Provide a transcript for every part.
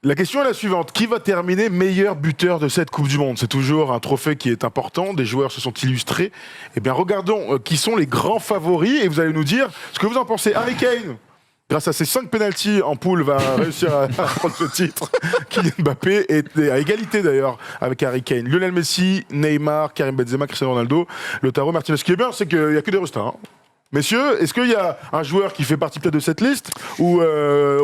La question est la suivante. Qui va terminer meilleur buteur de cette Coupe du Monde? C'est toujours un trophée qui est important. Des joueurs se sont illustrés. Eh bien, regardons qui sont les grands favoris et vous allez nous dire ce que vous en pensez. Harry Kane, grâce à ses 5 pénaltys en poule, va réussir à prendre ce titre. Kylian Mbappé est à égalité d'ailleurs avec Harry Kane. Lionel Messi, Neymar, Karim Benzema, Cristiano Ronaldo, Lautaro Martinez. Ce qui est bien, c'est qu'il n'y a que des restats. Hein. Messieurs, est-ce qu'il y a un joueur qui fait partie peut-être de cette liste ou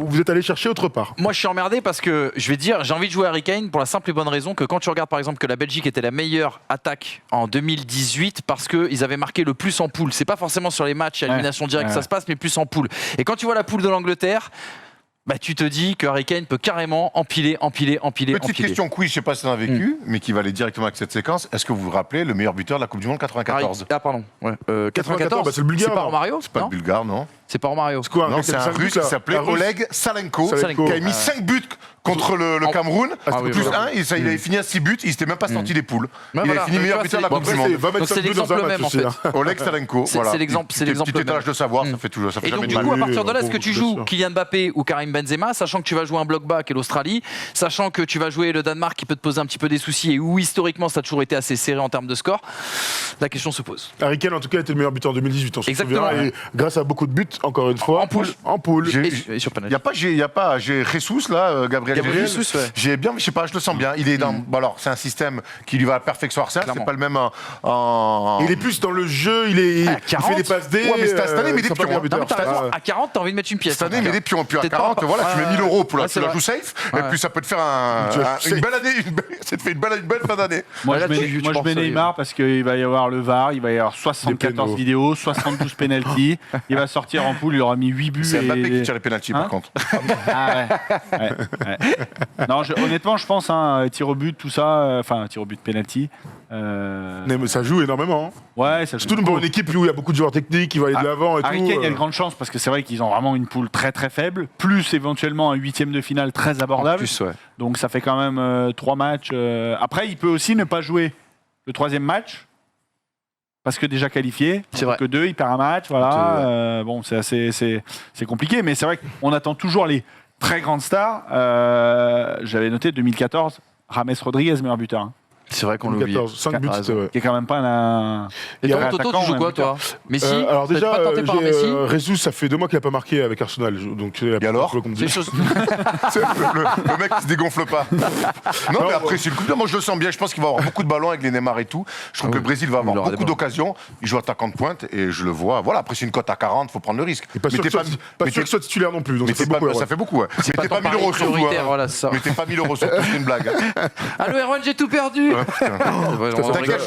vous êtes allé chercher autre part? Moi, je suis emmerdé parce que, je vais te dire, j'ai envie de jouer Harry Kane pour la simple et bonne raison que quand tu regardes par exemple que la Belgique était la meilleure attaque en 2018 parce qu'ils avaient marqué le plus en poule. C'est pas forcément sur les matchs à élimination directe que ça se passe, mais plus en poule. Et quand tu vois la poule de l'Angleterre, bah, tu te dis que Harry Kane peut carrément empiler. Petite question quiz, je ne sais pas si tu en as vécu, mais qui va aller directement avec cette séquence. Est-ce que vous vous rappelez le meilleur buteur de la Coupe du Monde 94? Ah, pardon. Ouais. 94, bah, c'est le Bulgare. C'est pas Romario? C'est pas le Bulgare, non. C'est pas Romario. C'est quoi? Non, c'est un Russe qui s'appelait Oleg Salenko, qui a mis 5 buts contre le Cameroun, plus 1, et ça, il avait fini à 6 buts, il s'était même pas sorti des poules. Il avait fini meilleur buteur de la Coupe du Monde. C'est l'exemple même en fait. Oleg Salenko, voilà. C'est l'exemple. Petit étage de savoir, ça fait toujours. Et donc du coup, à partir de là, est-ce que tu joues Kylian Mbappé ou Karim Benzema, sachant que tu vas jouer un bloc bas qui est l'Australie, sachant que tu vas jouer le Danemark qui peut te poser un petit peu des soucis et où historiquement ça a toujours été assez serré en termes de score, la question se pose. Harry Kane en tout cas était le meilleur buteur en 2018. Exactement. Et grâce à beaucoup de buts, encore une fois. En poule. Il n'y a pas, j'ai Jesus là, Gabriel Jesus. J'ai bien, je sais pas, je le sens bien. Il est dans. Bon alors, c'est un système qui lui va à la perfection Arsenal. C'est pas le même en. Il est plus dans le jeu. Il fait des passes D. Ouais, mais cette année, il met des pions. À 40, t'as envie de mettre une pièce. Cette année, il met des pions. Puis à 40, voilà, tu mets 1000 euros pour tu la joues safe. Et puis ça peut te faire une belle année. Ça te fait une belle fin d'année. Moi, je mets Neymar parce qu'il va y avoir le VAR. Il va y avoir 74 vidéos, 72 pénaltys. Il va sortir en poule. Il aura mis 8 buts. C'est Mbappé qui tire les pénaltys par contre. Ah ouais. Non, honnêtement, je pense, tir au but, tout ça, enfin, tir au but, penalty. Mais ça joue énormément. Ouais, ça joue. Surtout pour une équipe où il y a beaucoup de joueurs techniques qui vont aller de l'avant et tout. Harry Kane, il y a de grandes chances parce que c'est vrai qu'ils ont vraiment une poule très très faible, plus éventuellement un 8e de finale très abordable. Plus, ouais. Donc ça fait quand même 3 matchs. Après, il peut aussi ne pas jouer le 3e match. Parce que déjà qualifié, que 2, il perd un match, voilà. Bon, c'est compliqué, mais c'est vrai qu'on attend toujours les très grandes stars. J'avais noté 2014, James Rodriguez, meilleur buteur. Hein. C'est vrai qu'on l'oublie. 5 buts, c'est vrai. Qui est quand même pas un. Et toi, Toto, tu joues quoi, toi? Messi? Alors déjà, pas tenté par Messi? Jesus, ça fait 2 mois qu'il n'a pas marqué avec Arsenal. Donc, et alors le mec qui se dégonfle pas. Non, mais après, c'est le coup. Moi, je le sens bien. Je pense qu'il va avoir beaucoup de ballons avec les Neymar et tout. Je trouve que le Brésil va avoir beaucoup d'occasions. Il joue attaquant de pointe et je le vois. Voilà, après, c'est une cote à 40, il faut prendre le risque. Pas sûr que ce soit titulaire non plus. Ça fait beaucoup. Mettez pas 1000 euros sur tout. Mettez pas 1000 euros sur tout, c'est une blague. Allô, Erwan, j'ai tout perdu. T'inquiète,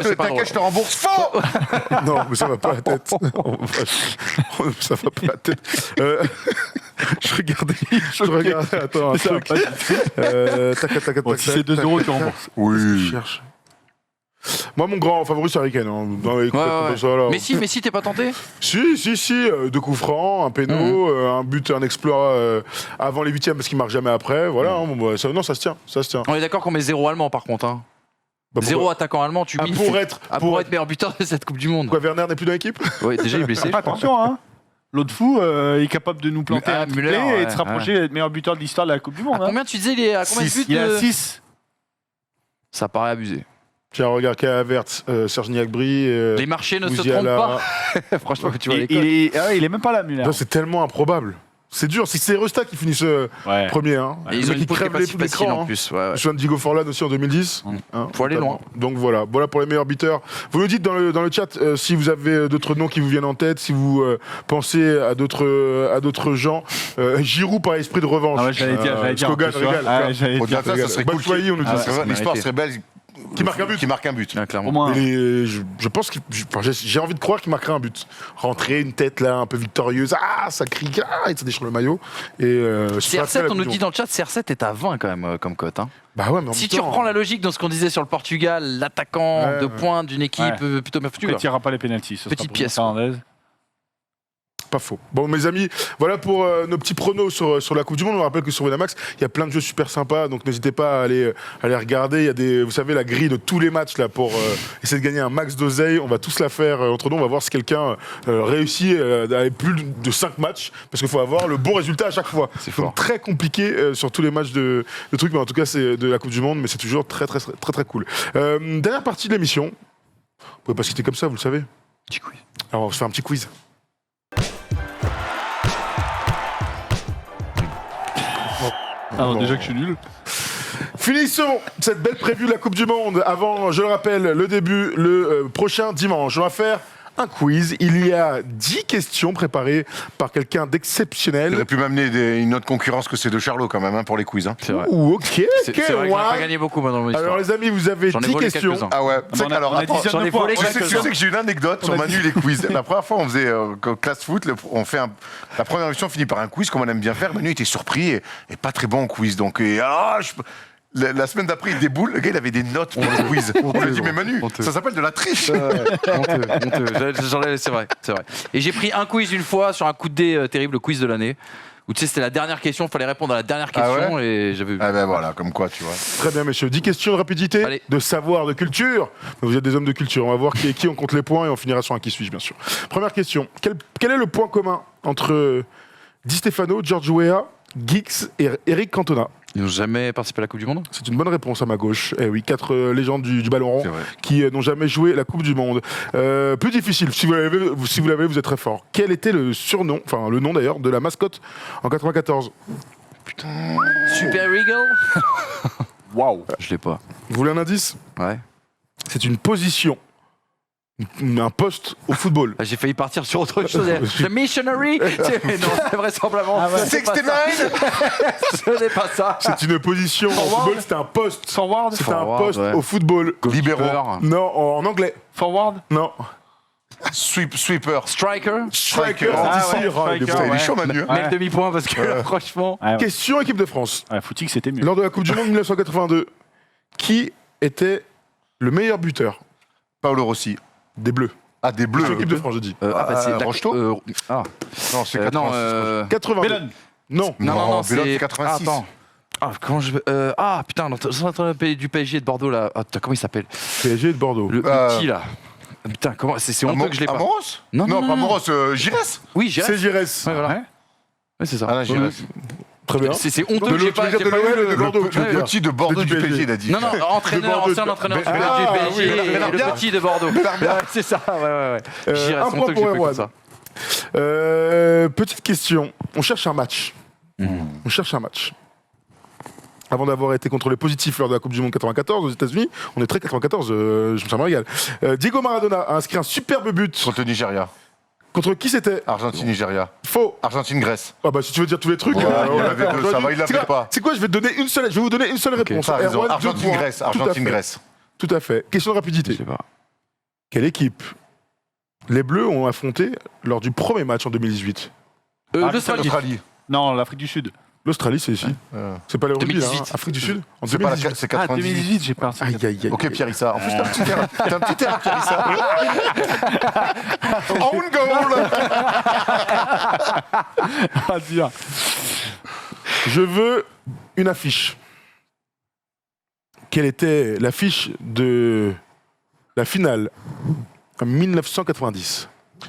je te rembourse. Faux. Non, mais ça va pas la tête. Ça va pas la tête. Je regardais. Attends, un truc. Si c'est 2 euros, tu rembourses. Oui. Je cherche. Moi, mon grand favori, c'est Harry Kane. Messi, t'es pas tenté? Si. 2 coups francs, un péno, un but, un exploit avant les 8e parce qu'il marque jamais après. Voilà. Non, ça se tient. On est d'accord qu'on met 0 allemand, par contre. Hein. 0 attaquant allemand, tu mises pour être meilleur buteur de cette Coupe du Monde. Quoi, Werner n'est plus dans l'équipe? Oui, déjà il est blessé. Attention, hein. L'autre fou est capable de nous planter un Müller et de se rapprocher d'être meilleur buteur de l'histoire de la Coupe du Monde. Combien tu disais, il est à combien de buts? Il a 6. Ça paraît abusé. Tiens, regarde Kai Havertz, Serge Gnabry. Les marchés ne se trompent pas. Franchement, que tu vois il est même pas là, Müller. C'est tellement improbable. C'est dur, c'est Resta qui finissent premier. Hein. Et ils ont une poule qui est pas si facile en plus. Je suis un Diego Forlan aussi en 2010. Faut aller loin. Donc voilà pour les meilleurs buteurs. Vous nous dites dans le chat si vous avez d'autres noms qui vous viennent en tête, si vous pensez à d'autres gens. Giroud par esprit de revanche. J'allais dire. Kogan régale. Au-delà de ça, ça serait cool. On nous dit ça. L'histoire serait belle. Qui marque un but. Clairement. Au moins. Je pense que j'ai envie de croire qu'il marquerait un but. Rentrer une tête là un peu victorieuse, ça crie, et ça déchire le maillot. CR7, on nous dit dans le chat, CR7 est à 20 quand même comme cote. Hein. Bah ouais, mais si tu reprends la logique dans ce qu'on disait sur le Portugal, l'attaquant de pointe d'une équipe plutôt bien foutue. Il ne tirera pas les pénaltys. Petite pièce. Pas faux. Bon, mes amis, voilà pour nos petits pronos sur la Coupe du Monde. On rappelle que sur Winamax, il y a plein de jeux super sympas, donc n'hésitez pas à aller regarder. Il y a vous savez, la grille de tous les matchs là pour essayer de gagner un max d'oseille. On va tous la faire entre nous. On va voir si quelqu'un réussit à aller plus de 5 matchs, parce qu'il faut avoir le bon résultat à chaque fois. C'est donc fort. très compliqué sur tous les matchs de trucs, mais en tout cas c'est de la Coupe du Monde, mais c'est toujours très cool. Dernière partie de l'émission. Vous pouvez pas se quitter comme ça, vous le savez. Petit quiz. Alors on va se faire un petit quiz. Ah non, déjà que je suis nul. Finissons cette belle preview de la Coupe du Monde avant, je le rappelle, le début le prochain dimanche. On va faire un quiz. Il y a 10 questions préparées par quelqu'un d'exceptionnel. J'aurais pu m'amener une autre concurrence que ces deux Charlots quand même hein, pour les quiz. Hein. C'est vrai. Ouh, ok, C'est vrai que j'en ai pas gagné beaucoup moi, dans mon histoire. Alors les amis, vous avez J'en ai 10 volé questions. quelques-uns. Ah ouais, On a dit J'en ai volé Tu sais quelques-uns. que j'ai une anecdote sur Manu les quiz. La première fois, on faisait classe foot, la première émission finit par un quiz, comme on aime bien faire. Manu était surpris et pas très bon en quiz. Donc, la semaine d'après, il déboule. Le gars, il avait des notes pour le quiz. On lui a dit, mais Manu, ça s'appelle de la triche. Honteux. C'est vrai. Et j'ai pris un quiz une fois sur un coup de dé terrible, le quiz de l'année. Où tu sais, c'était la dernière question, il fallait répondre à la dernière question ouais et j'avais eu. Ah ben voilà, comme quoi, tu vois. Très bien, messieurs. 10 questions de rapidité, Allez. de savoir, de culture. Vous êtes des hommes de culture. On va voir qui est qui, on compte les points et on finira sur un qui suis-je, bien sûr. Première question. Quel est le point commun entre Di Stefano, George Weah, Giggs et Eric Cantona? Ils n'ont jamais participé à la Coupe du Monde. C'est une bonne réponse à ma gauche. Eh oui, 4 légendes du ballon rond C'est vrai. qui n'ont jamais joué la Coupe du Monde. Plus difficile, si vous l'avez, vous êtes très fort. Quel était le surnom, enfin le nom d'ailleurs, de la mascotte en 94? Super Eagle. Waouh. Je l'ai pas. Vous voulez un indice? Ouais. C'est une position, un poste au football. J'ai failli partir sur autre chose. The Missionary. Non, c'est vraisemblablement. Ah ouais. Ce n'est pas ça. Ce n'est pas ça. C'est une position au football, c'était un poste. Forward. C'était un Forward, poste ouais. au football. Libéraux. Goalkeeper. Non, en anglais. Forward. Non. Sweeper. Striker. Striker. Ah d'ici, ouais, il est striker, bon. Il est chaud, Manu. hein. Mets le demi-point parce que là, franchement. Ouais, ouais. Question équipe de France. Ouais, Footing, c'était mieux. Lors de la Coupe du Monde 1982, qui était le meilleur buteur Paolo Rossi. des Bleus? Ah, des Question bleus. équipe de France, je dis. Rocheteau Ah. Non, c'est Non, 86. 82. Bellon. Non. Non, c'est Bellon, c'est 86. Attends. Ah, comment je. Putain, du PSG de Bordeaux là. Ah, putain, comment il s'appelle? PSG de Bordeaux. Le petit là. Putain, comment. C'est honteux que je l'ai pas. Amoros Non, pas Amoros, Giresse. Oui, j'ai. C'est Gires. Ouais, voilà. Ouais. Ouais, c'est ça. Ah, non, Giresse. Très bien. C'est honteux De que j'ai l'autre, pas. tu veux j'ai dire pas de eu l'OL, le- de Bordeaux, tu veux Le dire. petit de Bordeaux Du du PSG, PSG, il a dit. Non, entraîneur, Bordeaux. ancien entraîneur du Ah, PSG oui, et Bernard le Biard. petit de Bordeaux. Ouais, c'est ça, ouais. J'irais, un c'est point honteux que j'ai pour pas eu Erwan. comme ça. Petite question. On cherche un match. On cherche un match. Avant d'avoir été contrôlé positif lors de la Coupe du Monde 94 aux États-Unis, on est très 94, ça me régale. Diego Maradona a inscrit un superbe but. Contre le Nigeria. Contre qui c'était? Argentine-Nigeria. Faux. Argentine-Grèce. Ah bah si tu veux dire tous les trucs. Ouais, il d'accord, avait deux, j'aurais ça dû- va, il l'avait C'est quoi- pas. C'est quoi, je vais vous donner une seule réponse. T'as raison. Erwan, 2 points. Argentine-Grèce. Tout à fait. Argentine-Grèce. Tout à fait. Question de Je rapidité. sais pas. Quelle équipe les Bleus ont affronté lors du premier match en 2018? L'Australie. Australie. Non, l'Afrique du Sud. L'Australie, c'est ici. C'est pas le rugby, 2018. hein. Afrique du Sud. En C'est pas la 2018. c'est Ah, 98. 2018, j'ai pas. Aïe, aïe, aïe. Ok, Pierre Issa. En plus, t'as un petit terrain, Pierre Issa. On goal. Pas dire. Je veux une affiche. Quelle était l'affiche de la finale en 1990?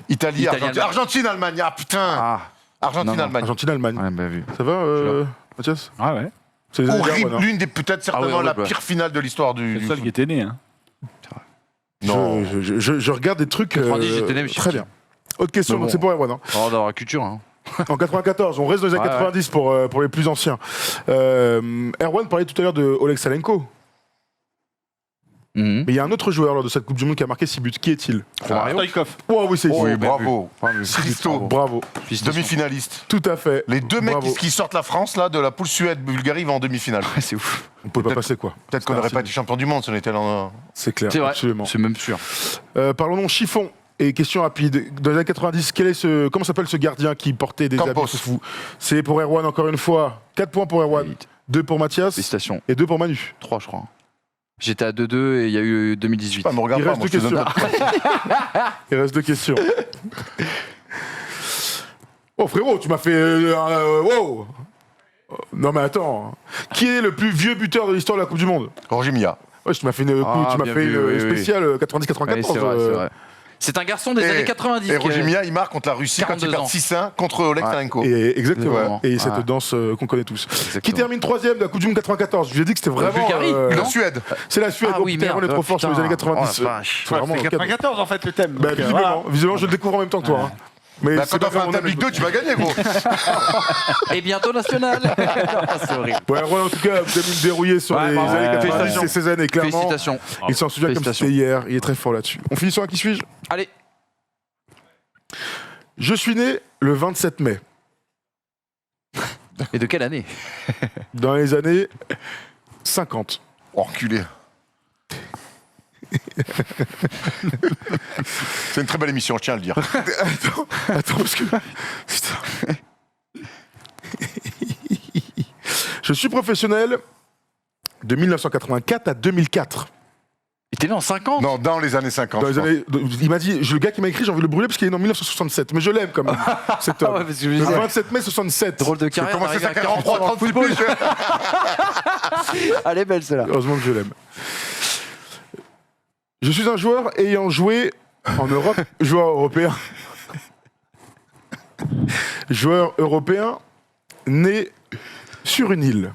Italie, Italie, Argentine-Allemagne. Ah putain. Ah, Argentine-Allemagne. Argentine-Allemagne. ouais, bah vu. Ça va, Mathias? Ah ouais. C'est les années Horrible, Erwan, hein. l'une des peut-être certainement la horrible, pire finale de l'histoire C'est du le seul foot. qui était né. Hein. Non. Je regarde des trucs. 90, j'étais né, mais je très suis bien. Autre question, Mais bon. donc c'est pour Erwan. Hein. Oh, d'avoir la culture. Hein. En 94, on reste dans les années Ouais, 90 pour les plus anciens. Erwan parlait tout à l'heure de Oleg Salenko. Mhm. Mais il y a un autre joueur lors de cette Coupe du Monde qui a marqué 6 buts. Qui est-il? Stoïkov. Oh oui, c'est Oui, ici. bravo. Christo, Christo. bravo. Demi-finaliste. Tout à fait. Les deux mecs Bravo. qui sortent la France là de la poule Suède-Bulgarie vont en demi-finale. Ouais, c'est ouf. On peut pas Peut-être- passer quoi. Peut-être qu'on n'aurait pas été champion du monde si on était là. C'est clair, C'est vrai. absolument. C'est même sûr. Parlons chiffon. Et question rapide. Dans les années 90, comment s'appelle ce gardien qui portait des Campos. habits fous? C'est pour Erwan encore une fois. 4 points pour Erwan, 2 pour Mathias Félicitations. et 2 pour Manu. 3, je crois. J'étais à 2-2 et il y a eu 2018. Pas, me regarde Il pas, reste moi, 2 je te questions. donne- Il reste 2 questions. Oh frérot, tu m'as fait... wow. Non mais attends. Qui est le plus vieux buteur de l'histoire de la Coupe du Monde? Roger Milla. Ouais, tu m'as fait une, spéciale 90-94. Oui, c'est vrai. C'est un garçon des années 90. Et Roger Milla, il marque contre la Russie quand il perd 6-1 contre Oleg Tarenko. Exactement. Et cette danse qu'on connaît tous. Exactement. Qui termine 3ème de la Coupe du Monde 94. Je vous ai dit que c'était vraiment... Bulgarie, La non Suède. C'est la Suède. Ah oui, putain, on est merde. trop fort sur les années 90. Oh la vache. C'est vraiment C'est 94 en fait le thème. Bah, donc, visiblement, je le découvre en même temps que toi. Hein. Mais Bah, c'est quand pas on fait un mon thème avis. Ligue 2, tu vas gagner, gros. Et bientôt national. C'est horrible. Ouais, Roland, en tout cas, vous avez me dérouiller sur les bravo. années 90 Félicitations. et ces années, clairement. Félicitations. Il s'en souvient comme si Félicitations. c'était hier. Il est très fort là-dessus. On finit sur un qui suis-je? Allez. Je suis né le 27 mai, Et de quelle année? dans les années 50. Oh, enculé. C'est une très belle émission, je tiens à le dire. Attends, parce que... Putain. Je suis professionnel de 1984 à 2004. Et t'es né en 50? Non, dans les années 50. Dans les je pense. années... Il m'a dit, le gars qui m'a écrit, j'ai envie de le brûler parce qu'il est né en 1967. Mais je l'aime quand même, cet homme. Ah ouais, parce que je Le disais, 27 mai 67. drôle de carrière. Comment c'est d'arriver ça, à 43, 43 ans. 30 football Elle est belle celle-là. Heureusement que je l'aime. Je suis un joueur ayant joué en Europe, joueur européen. Joueur européen né sur une île.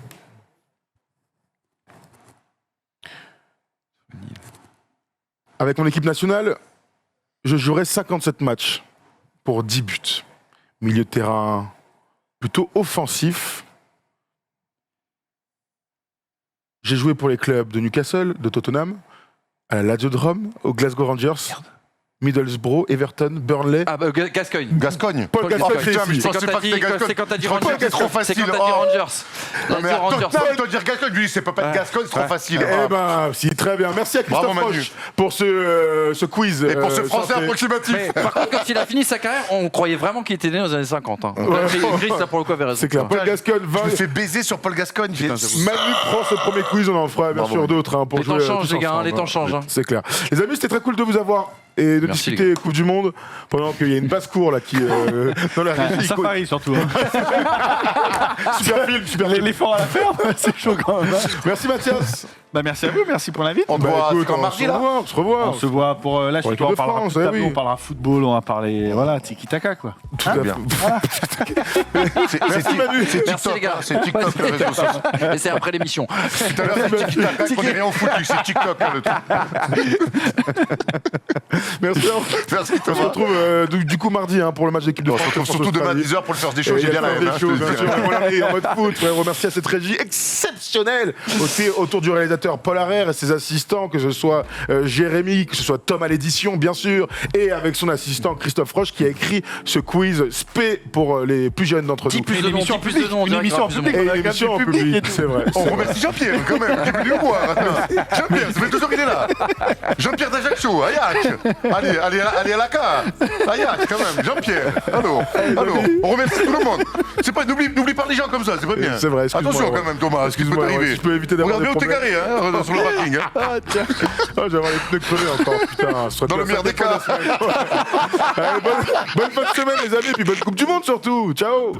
Avec mon équipe nationale, je jouerai 57 matchs pour 10 buts. Milieu de terrain plutôt offensif. J'ai joué pour les clubs de Newcastle, de Tottenham, à la Lazio de Rome, aux Glasgow Rangers, Middlesbrough, Everton, Burnley. Ah bah Gascogne. Gascogne. Paul Gascogne, putain, mais je C'est pensais quand pas t'as que dit, c'était Gascogne. c'est quand t'as dit Je crois Rangers. que c'est trop C'est facile. quand t'as dit Oh. Rangers. Non, T'as mais dit attends, Rangers. toi, dire Gascogne, je lui dis, c'est pas être Gascogne, c'est trop facile. Eh ben, si, très bien. Merci à Christophe Bravo, Manu. Roche pour ce quiz. Et pour ce français santé. approximatif. Mais par contre, quand il a fini sa carrière, on croyait vraiment qu'il était né dans les années 50. Hein. Chris, là, pour le coup, avait raison. C'est clair. Paul Gascogne Je va. me fais baiser sur Paul Gascogne. Manu prend ce premier quiz, on en fera bien Bravo. sûr d'autres hein, pour Les temps jouer. changent, tous les gars, ensemble, les temps changent, hein. C'est clair. Les amis, c'était très cool de vous avoir et de Merci, discuter Coupe du Monde pendant qu'il y a une basse-cour là qui dans la régie. Safari surtout. Hein. Super film, super film. L'effort à la ferme, c'est chaud quand même. Hein. Merci Mathias. Bah, merci à vous, merci pour l'invite. On te Bah, voit écoute, quand on mardi se là. revoit, on se revoit. On se voit pour la Pour suite, l'équipe on de parlera France, plus de eh tableau, oui. on parlera football, on va parler voilà, tiki-taka quoi. Tout à fait. bien. Merci Manu. C'est Merci, les TikTok, gars. hein, c'est TikTok le réseau social. Et c'est après l'émission. Tout à l'heure, c'est TikTok, on est rien au foot, lui, c'est TikTok hein, le truc. Merci. Merci On se Thomas. retrouve du coup mardi hein, pour le match d'équipe de On se France. retrouve surtout demain à 10h pour le First des Shows, j'ai bien la haine. hein, je te le Bien dis. sûr, on l'a mis en mode foot. Ouais, remercier à cette régie exceptionnelle aussi autour du réalisateur Paul Harrer et ses assistants, que ce soit Jérémy, que ce soit Tom à l'édition, bien sûr, et avec son assistant Christophe Roche qui a écrit ce quiz spé pour les plus jeunes d'entre nous. 10 plus de noms, 10 plus de noms. Une émission en public. Et On une a émission en gardé le public public, et tout. c'est vrai. On remercie Jean-Pierre quand même, qui est venu nous voir. Jean-Pierre, ça fait 2 heures qu'il est là. Jean-Pierre d'Ajaccio, Ayak. Allez à la carte. Ayak quand même, Jean-Pierre. Allô. On remercie tout le monde. C'est pas, n'oublie pas les gens comme ça, c'est pas bien. C'est vrai, excuse-moi, Attention ouais. quand même Thomas, ce qui peut Excuse-moi, ouais, t'arriver. je peux éviter d'avoir Regarde des bien où t'es problèmes. garé hein, sur le parking. Hein. Ah tiens, oh, je vais avoir les pneus crevés encore, putain. Soit Dans le meilleur des cas. Allez, bonne fin de semaine les amis, puis bonne Coupe du Monde surtout. Ciao.